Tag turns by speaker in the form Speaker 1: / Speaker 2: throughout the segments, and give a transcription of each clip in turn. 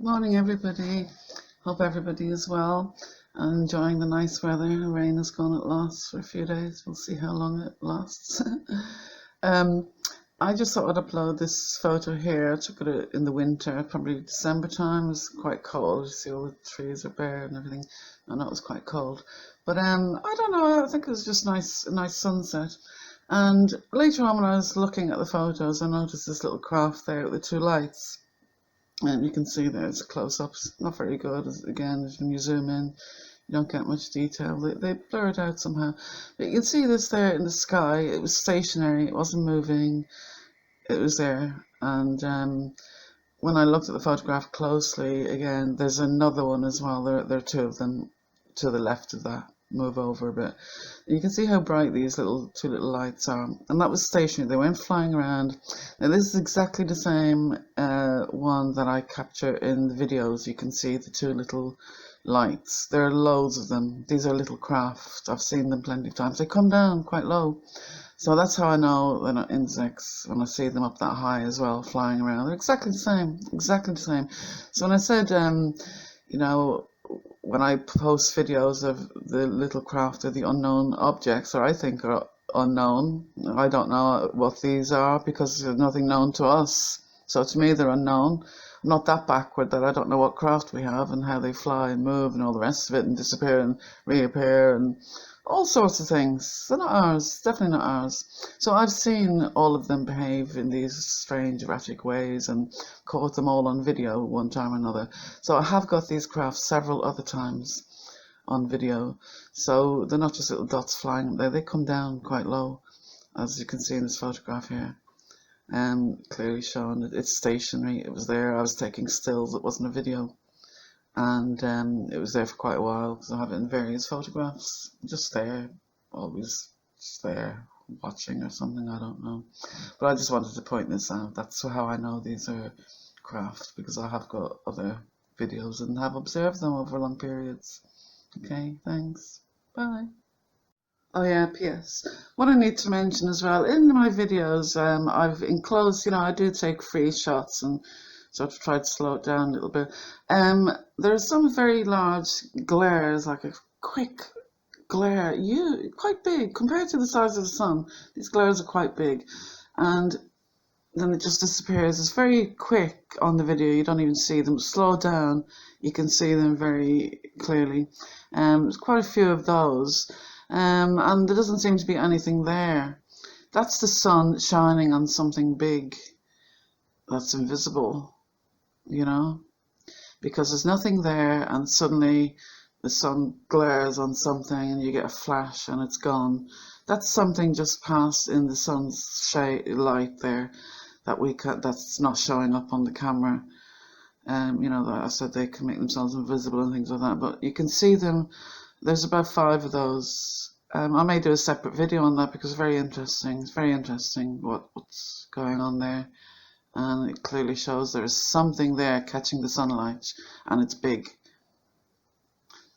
Speaker 1: Morning, everybody. Hope everybody is well and enjoying the nice weather. The rain is gone at last for a few days. We'll see how long it lasts. I just thought I'd upload this photo here. I took it in the winter, probably December time. It was quite cold. You see all the trees are bare and everything. I know it was quite cold. But I don't know, I think it was just a nice sunset. And later on when I was looking at the photos, I noticed this little craft there with the two lights. And you can see there's close-ups, not very good. Again, when you zoom in, you don't get much detail. They blur it out somehow. But you can see this there in the sky. It was stationary. It wasn't moving. It was there. And when I looked at the photograph closely, again, there's another one as well. There are two of them to the left of that. Move over a bit. You can see how bright these two little lights are, and that was stationary. They weren't flying around. Now this is exactly the same one that I capture in the videos. You can see the two little lights. There are loads of them. These are little craft. I've seen them plenty of times. They come down quite low, so that's how I know they're not insects when I see them up that high as well, flying around. They're exactly the same, exactly the same. So when I said, you know, when I post videos of the little craft or the unknown objects, or I think are unknown, I don't know what these are because there's nothing known to us. So to me, they're unknown. I'm not that backward that I don't know what craft we have and how they fly and move and all the rest of it and disappear and reappear and all sorts of things. They're not ours, definitely not ours. So I've seen all of them behave in these strange, erratic ways and caught them all on video one time or another. So I have got these crafts several other times on video. So they're not just little dots flying there, they come down quite low, as you can see in this photograph here. Clearly shown that it's stationary. It was there. I was taking stills, it wasn't a video. And it was there for quite a while because I have it in various photographs, just there, always just there, watching or something, I don't know. But I just wanted to point this out. That's how I know these are craft, because I have got other videos and have observed them over long periods. Okay, thanks. Bye. Oh yeah, PS. What I need to mention as well, in my videos, I've enclosed, I do take free shots and sort of try to slow it down a little bit. There are some very large glares, like a quick glare, quite big compared to the size of the sun. These glares are quite big, and then it just disappears. It's very quick on the video. You don't even see them. Slow down, you can see them very clearly. There's quite a few of those. And there doesn't seem to be anything there. That's the sun shining on something big that's invisible, because there's nothing there and suddenly the sun glares on something and you get a flash and it's gone. That's something just passed in the sun's light there that's not showing up on the camera. That I said they can make themselves invisible and things like that, but you can see them. There's about 5 of those. I may do a separate video on that because it's very interesting. It's very interesting what's going on there. And it clearly shows there is something there catching the sunlight, and it's big.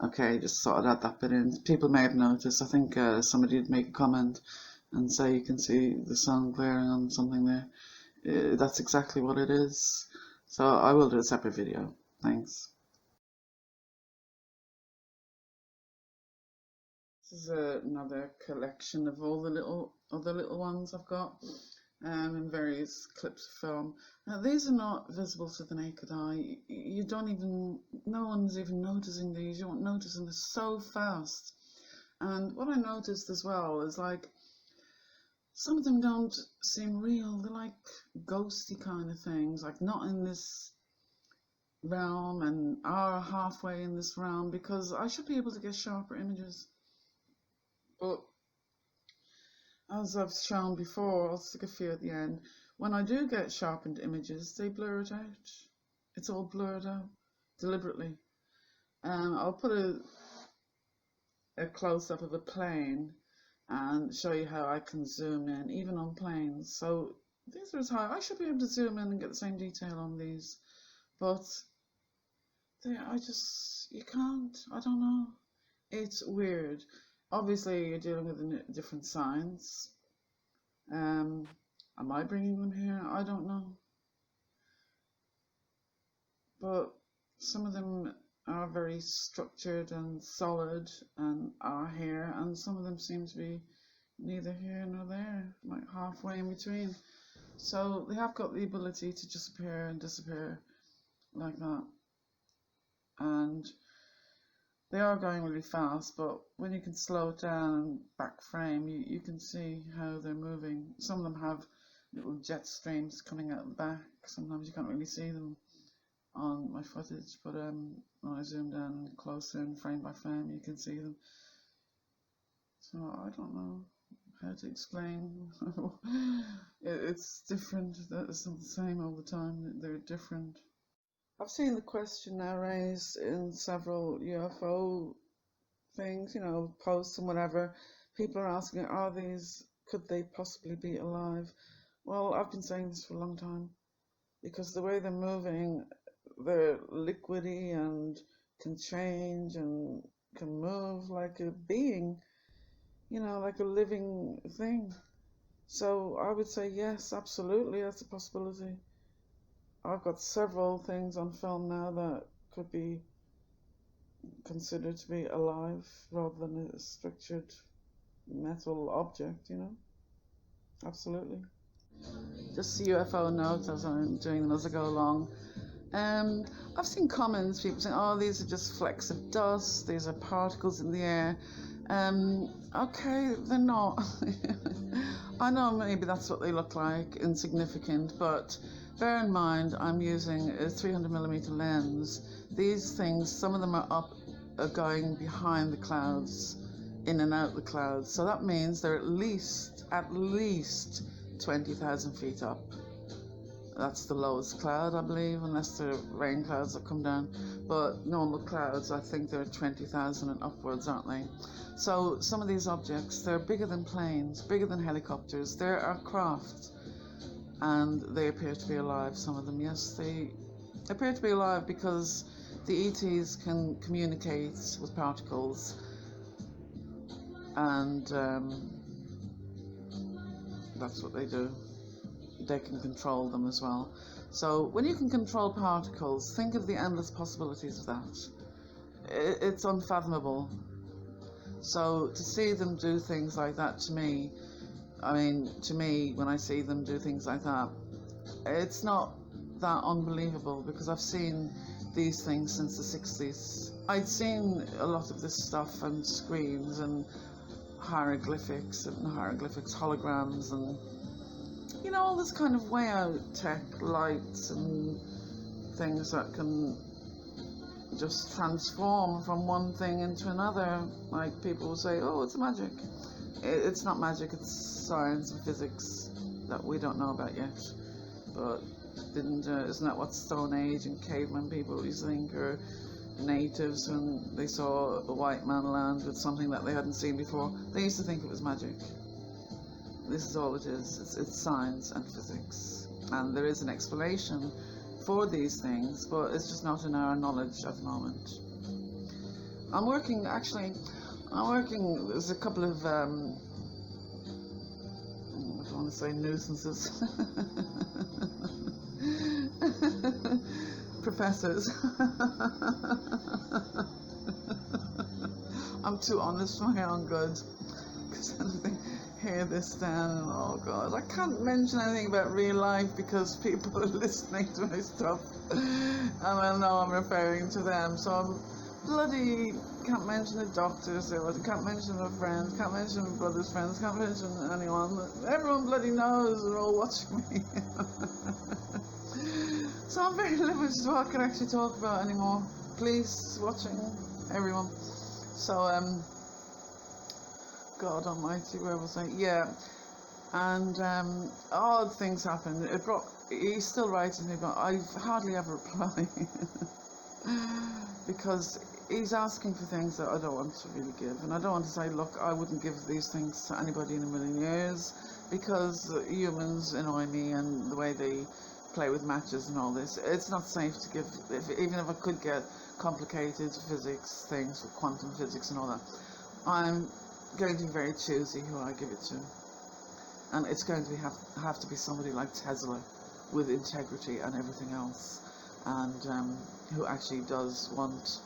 Speaker 1: Okay, just thought I'd add that bit in. People may have noticed. I think somebody did make a comment and say you can see the sun glaring on something there. That's exactly what it is. So I will do a separate video. Thanks. This is another collection of all the other little ones I've got in various clips of film. Now these are not visible to the naked eye. No one's even noticing these. You won't notice them. They're so fast. And what I noticed as well is like some of them don't seem real. They're like ghosty kind of things, like not in this realm and are halfway in this realm, because I should be able to get sharper images. But as I've shown before, I'll stick a few at the end. When I do get sharpened images, they blur it out. It's all blurred out deliberately. I'll put a close-up of a plane and show you how I can zoom in, even on planes. So these are as high. I should be able to zoom in and get the same detail on these, but you can't. I don't know. It's weird. Obviously, you're dealing with different signs. Am I bringing them here? I don't know. But some of them are very structured and solid and are here, and some of them seem to be neither here nor there, like halfway in between. So they have got the ability to just appear and disappear like that. And they are going really fast, but when you can slow it down and back frame, you can see how they're moving. Some of them have little jet streams coming out the back. Sometimes you can't really see them on my footage, but when I zoom down closer and frame by frame, you can see them. So I don't know how to explain. It's different. It's not the same all the time. They're different. I've seen the question now raised in several UFO things, posts and whatever. People are asking, could they possibly be alive? Well, I've been saying this for a long time, because the way they're moving, they're liquidy and can change and can move like a being, like a living thing. So I would say yes, absolutely, that's a possibility. I've got several things on film now that could be considered to be alive rather than a structured metal object, Absolutely. Just the UFO notes as I'm doing them as I go along. I've seen comments, people saying, oh, these are just flecks of dust, these are particles in the air. Okay, they're not. I know maybe that's what they look like, insignificant, but bear in mind I'm using a 300mm lens. These things, some of them are going behind the clouds, in and out the clouds. So that means they're at least 20,000 feet up. That's the lowest cloud, I believe, unless they're rain clouds that come down. But normal clouds, I think they're 20,000 and upwards, aren't they? So some of these objects, they're bigger than planes, bigger than helicopters. They're craft, and they appear to be alive, some of them. Yes, they appear to be alive because the ETs can communicate with particles, and that's what they do. They can control them as well. So when you can control particles, think of the endless possibilities of that. It's unfathomable. So to see them do things like that, to me, when I see them do things like that, it's not that unbelievable, because I've seen these things since the 60s. I'd seen a lot of this stuff on screens and hieroglyphics, holograms, and all this kind of way out tech, lights and things that can just transform from one thing into another. Like people will say, oh, it's magic. It's not magic, it's science and physics that we don't know about yet. But isn't that what Stone Age and caveman people used to think, or natives when they saw a white man land with something that they hadn't seen before? They used to think it was magic. This is all it is. It's science and physics. And there is an explanation for these things, but it's just not in our knowledge at the moment. I'm working, there's a couple of, I don't want to say nuisances, professors. I'm too honest for my own good, because I hear this down, and oh god, I can't mention anything about real life because people are listening to my stuff and I know I'm referring to them, so I'm bloody can't mention the doctors, can't mention my friends, can't mention my brother's friends, can't mention anyone. Everyone bloody knows, they're all watching me. So I'm very limited to what I can actually talk about anymore. Please, watching everyone. So God Almighty, where was I? Yeah, and odd things happen. He's still writing me, but I hardly ever reply because he's asking for things that I don't want to really give, and I don't want to say, look, I wouldn't give these things to anybody in a million years, because humans annoy me and the way they play with matches and all this. It's not safe to give, even if I could get complicated physics things with quantum physics and all that. I'm going to be very choosy who I give it to, and it's going to have to be somebody like Tesla with integrity and everything else, and who actually does want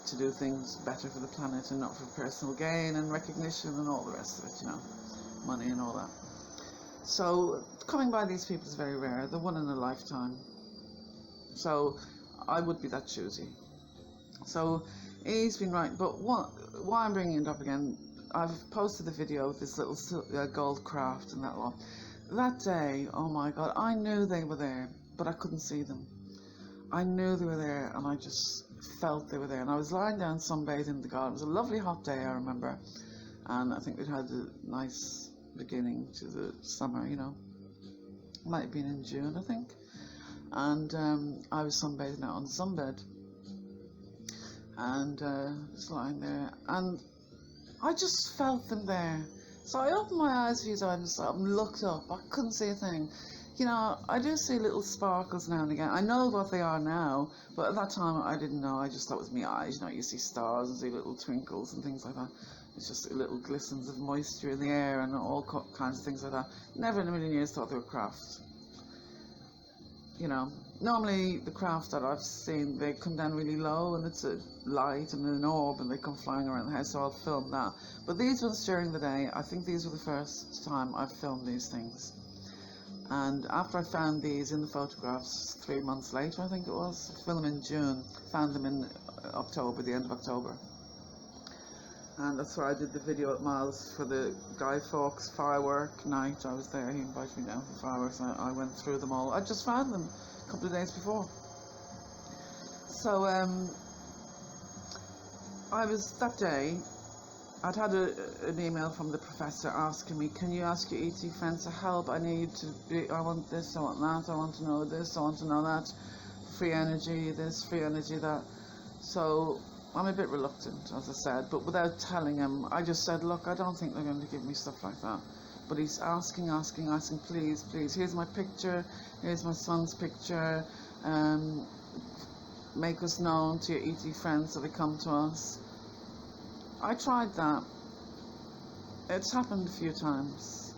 Speaker 1: to do things better for the planet and not for personal gain and recognition and all the rest of it, you know, money and all that. So coming by these people is very rare. They're one in a lifetime. So I would be that choosy. So he's been right, but why I'm bringing it up again, I've posted the video of this little gold craft and that lot. That day, oh my God, I knew they were there, but I couldn't see them. I knew they were there, and I just felt they were there. And I was lying down sunbathing in the garden. It was a lovely hot day, I remember, and I think we'd had a nice beginning to the summer, you know. Might have been in June, I think. And I was sunbathing out on the sunbed, and just lying there, and I just felt them there. So I opened my eyes a few times and looked up. I couldn't see a thing. You know, I do see little sparkles now and again. I know what they are now, but at that time I didn't know. I just thought it was my eyes. You know, you see stars and see little twinkles and things like that. It's just little glistens of moisture in the air and all kinds of things like that. Never in a million years thought they were craft. You know, normally the craft that I've seen, they come down really low and it's a light and an orb and they come flying around the house, so I'll film that. But these ones during the day, I think these were the first time I've filmed these things. And after I found these in the photographs 3 months later, I think it was, filmed them in June, found them in October, the end of October. And that's why I did the video at Miles for the Guy Fawkes firework night. I was there, he invited me down for fireworks, and I went through them all. I just found them a couple of days before. So I was, that day, I'd had an email from the professor asking me, can you ask your ET friends to help? I need to be, I want this, I want that, I want to know this, I want to know that. Free energy this, free energy that. So I'm a bit reluctant, as I said, but without telling him, I just said, look, I don't think they're going to give me stuff like that. But he's asking, please, please, here's my picture, here's my son's picture, make us known to your ET friends so they come to us. I tried that. It's happened a few times.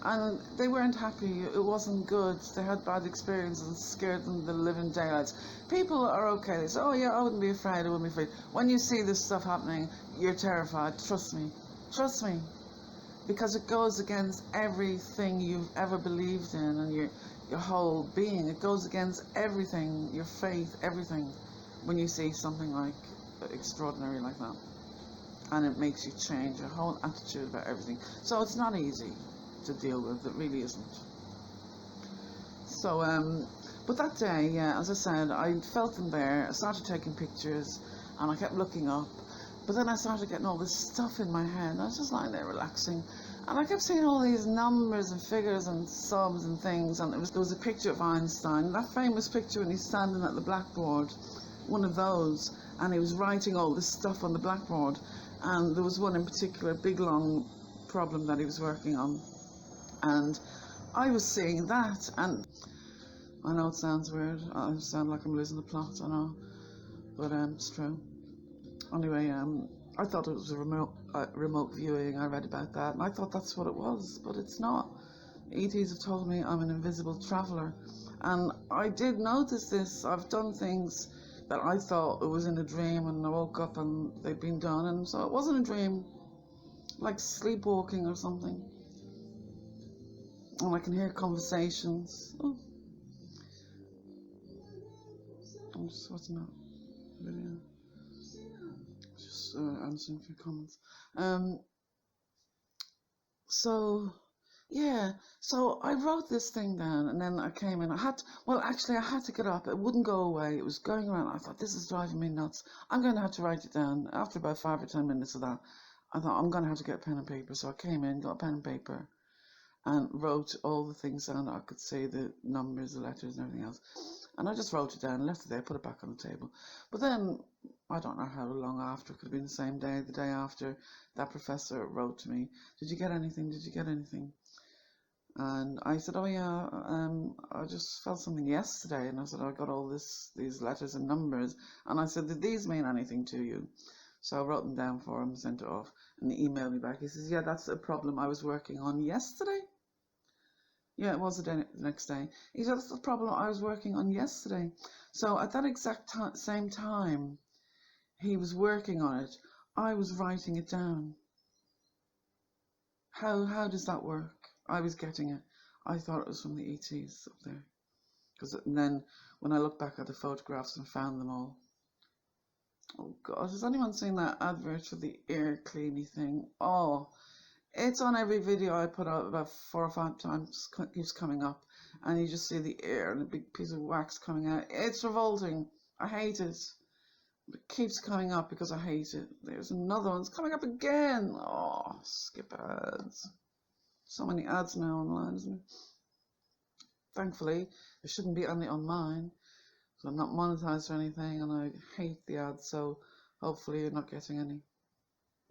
Speaker 1: And they weren't happy, it wasn't good, they had bad experiences and scared them the living daylights. People are okay, they say, oh yeah, I wouldn't be afraid, I wouldn't be afraid. When you see this stuff happening, you're terrified, trust me. Trust me. Because it goes against everything you've ever believed in and your whole being. It goes against everything, your faith, everything, when you see something like extraordinary like that. And it makes you change your whole attitude about everything. So it's not easy to deal with, it really isn't. So, but that day, yeah, as I said, I felt them there, I started taking pictures, and I kept looking up, but then I started getting all this stuff in my head, and I was just lying there relaxing, and I kept seeing all these numbers and figures and sums and things, and there was a picture of Einstein, that famous picture when he's standing at the blackboard, one of those, and he was writing all this stuff on the blackboard, and there was one in particular, a big long problem that he was working on, and I was seeing that, and I know it sounds weird, I sound like I'm losing the plot, I know, but it's true. Anyway, I thought it was a remote viewing, I read about that, and I thought that's what it was, but it's not. ETs have told me I'm an invisible traveller, and I did notice this. I've done things that I thought it was in a dream, and I woke up and they'd been done, and so it wasn't a dream, like sleepwalking or something. And I can hear conversations. Oh. I'm just watching that video. Just answering a few comments. So, yeah, so I wrote this thing down, and then I came in. I had to get up. It wouldn't go away. It was going around. I thought, this is driving me nuts. I'm going to have to write it down. After about 5 or 10 minutes of that, I thought, I'm going to have to get a pen and paper. So I came in, got a pen and paper, and wrote all the things down that I could say, the numbers, the letters, and everything else. And I just wrote it down, left it there, put it back on the table. But then, I don't know how long after, it could have been the same day, the day after, that professor wrote to me, did you get anything, did you get anything? And I said, oh yeah, I just felt something yesterday. And I said, I got all these letters and numbers. And I said, did these mean anything to you? So I wrote them down for him, sent it off, and he emailed me back. He says, yeah, that's a problem I was working on yesterday. Yeah, it was the next day. He said, that's the problem I was working on yesterday. So at that exact same time he was working on it, I was writing it down. How does that work? I was getting it. I thought it was from the ETs up there. And then when I looked back at the photographs and found them all. Oh God, has anyone seen that advert for the air cleany thing? Oh, it's on every video I put out about 4 or 5 times, keeps coming up, and you just see the air and a big piece of wax coming out. It's revolting. I hate it. It keeps coming up because I hate it. There's another one. It's coming up again. Oh, skip ads. So many ads now online, isn't there? Thankfully, there shouldn't be any on mine. So I'm not monetized or anything, and I hate the ads, so hopefully you're not getting any.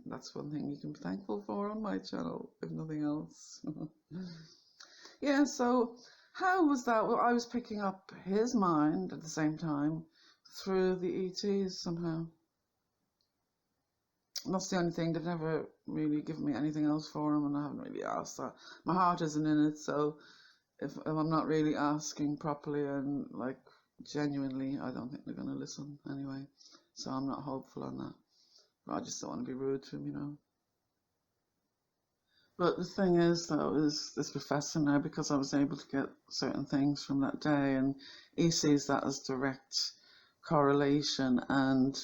Speaker 1: That's one thing you can be thankful for on my channel, if nothing else. Yeah, so how was that? Well, I was picking up his mind at the same time through the ETs somehow. And that's the only thing. They've never really given me anything else for him, and I haven't really asked that. My heart isn't in it, so if I'm not really asking properly and like genuinely, I don't think they're going to listen anyway. So I'm not hopeful on that. But I just don't want to be rude to him, you know. But the thing is, though, is this professor now, because I was able to get certain things from that day, and he sees that as direct correlation and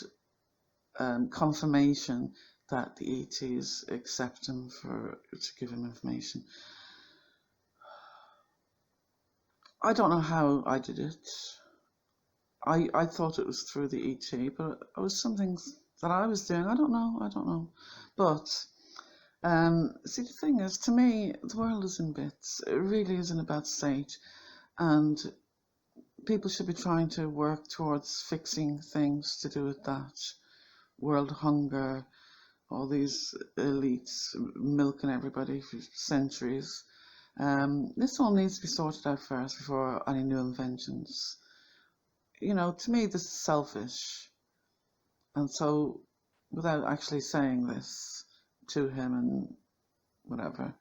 Speaker 1: confirmation that the ETs accept him to give him information. I don't know how I did it. I thought it was through the ET, but it was something that I was doing. I don't know. But see, the thing is, to me, the world is in bits. It really isn't about state, and people should be trying to work towards fixing things to do with that. World hunger, all these elites milking everybody for centuries. This all needs to be sorted out first before any new inventions. You know, to me, this is selfish. And so, without actually saying this to him and whatever,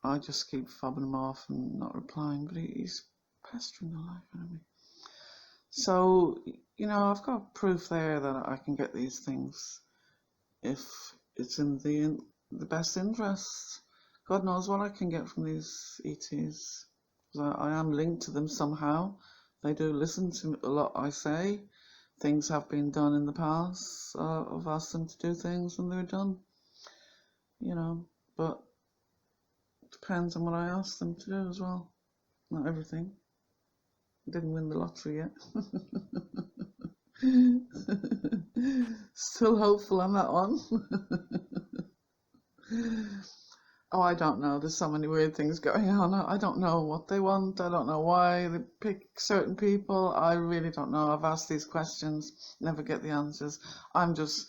Speaker 1: I just keep fobbing him off and not replying, but he's pestering the life out of me. So, you know, I've got proof there that I can get these things if it's in the best interest. God knows what I can get from these ETs. I am linked to them somehow. They do listen to a lot I say. Things have been done in the past. I've asked them to do things and they're done. You know, but it depends on what I ask them to do as well. Not everything. Didn't win the lottery yet. Still hopeful on that one. Oh, I don't know. There's so many weird things going on. I don't know what they want. I don't know why they pick certain people. I really don't know. I've asked these questions, never get the answers. I'm just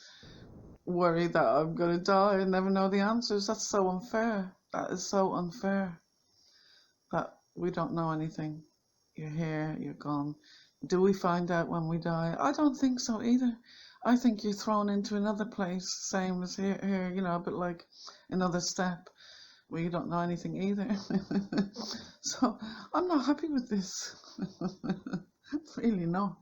Speaker 1: worried that I'm going to die and never know the answers. That's so unfair. That is so unfair. That we don't know anything. You're here, you're gone. Do we find out when we die? I don't think so either. I think you're thrown into another place, same as here, you know, but like another step where you don't know anything either. So I'm not happy with this. Really not.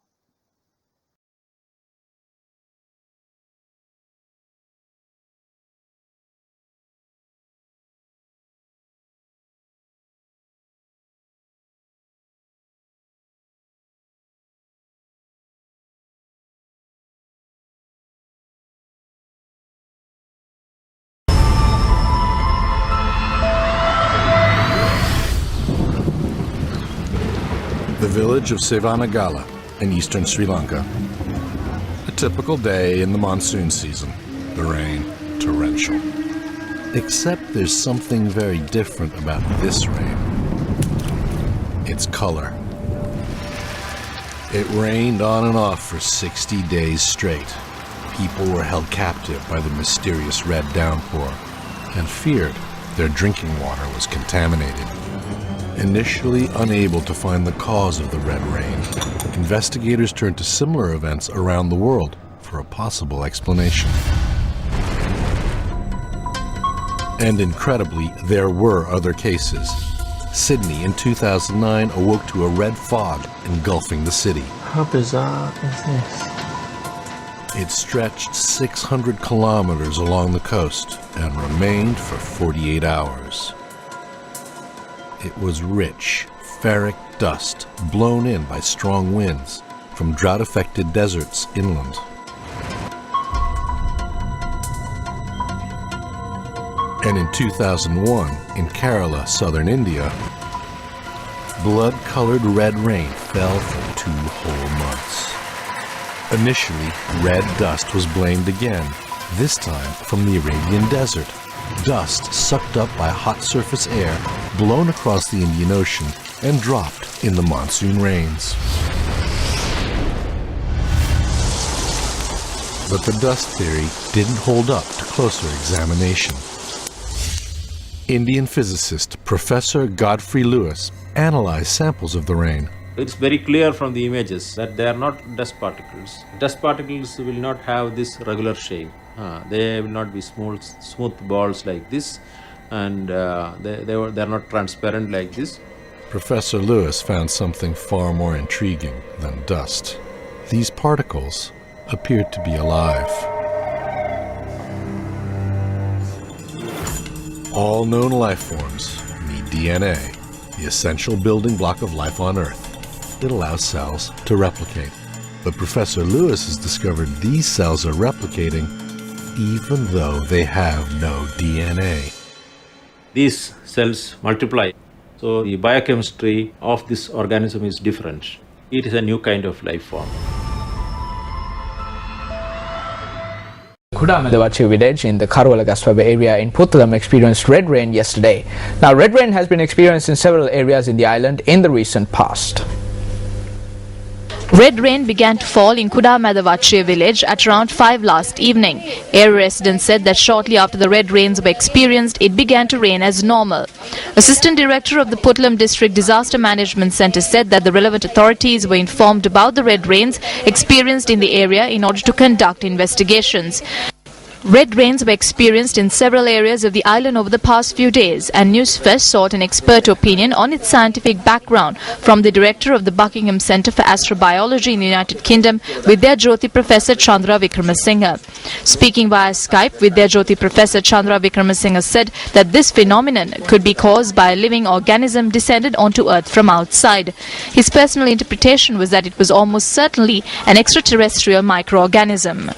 Speaker 2: The village of Sevanagala in eastern Sri Lanka. A typical day in the monsoon season, the rain torrential. Except there's something very different about this rain. Its color. It rained on and off for 60 days straight. People were held captive by the mysterious red downpour and feared their drinking water was contaminated. Initially unable to find the cause of the red rain, investigators turned to similar events around the world for a possible explanation. And incredibly, there were other cases. Sydney in 2009 awoke to a red fog engulfing the city.
Speaker 3: How bizarre is this?
Speaker 2: It stretched 600 kilometers along the coast and remained for 48 hours. It was rich, ferric dust blown in by strong winds from drought-affected deserts inland. And in 2001, in Kerala, southern India, blood-colored red rain fell for 2 whole months. Initially, red dust was blamed again, this time from the Arabian desert. Dust sucked up by hot surface air, blown across the Indian Ocean, and dropped in the monsoon rains. But the dust theory didn't hold up to closer examination. Indian physicist Professor Godfrey Lewis analyzed samples of the rain.
Speaker 4: It's very clear from the images that they are not dust particles. Dust particles will not have this regular shape. They will not be smooth balls like this, and they're not transparent like this.
Speaker 2: Professor Lewis found something far more intriguing than dust. These particles appeared to be alive. All known life forms need DNA, the essential building block of life on Earth. It allows cells to replicate. But Professor Lewis has discovered these cells are replicating even though they have no DNA.
Speaker 4: These cells multiply. So the biochemistry of this organism is different. It is a new kind of life form.
Speaker 5: Kudamadawachi village in the Karwalagaswaba area in Puttalam experienced red rain yesterday. Now, red rain has been experienced in several areas in the island in the recent past.
Speaker 6: Red rain began to fall in Kudamadawachi village at around 5 last evening. Area residents said that shortly after the red rains were experienced, it began to rain as normal. Assistant Director of the Puttalam District Disaster Management Centre said that the relevant authorities were informed about the red rains experienced in the area in order to conduct investigations. Red rains were experienced in several areas of the island over the past few days, and Newsfest sought an expert opinion on its scientific background from the director of the Buckingham Centre for Astrobiology in the United Kingdom, Vidya Jyoti Professor Chandra Vikramasinghe. Speaking via Skype, Vidya Jyoti Professor Chandra Vikramasinghe said that this phenomenon could be caused by a living organism descended onto Earth from outside. His personal interpretation was that it was almost certainly an extraterrestrial microorganism.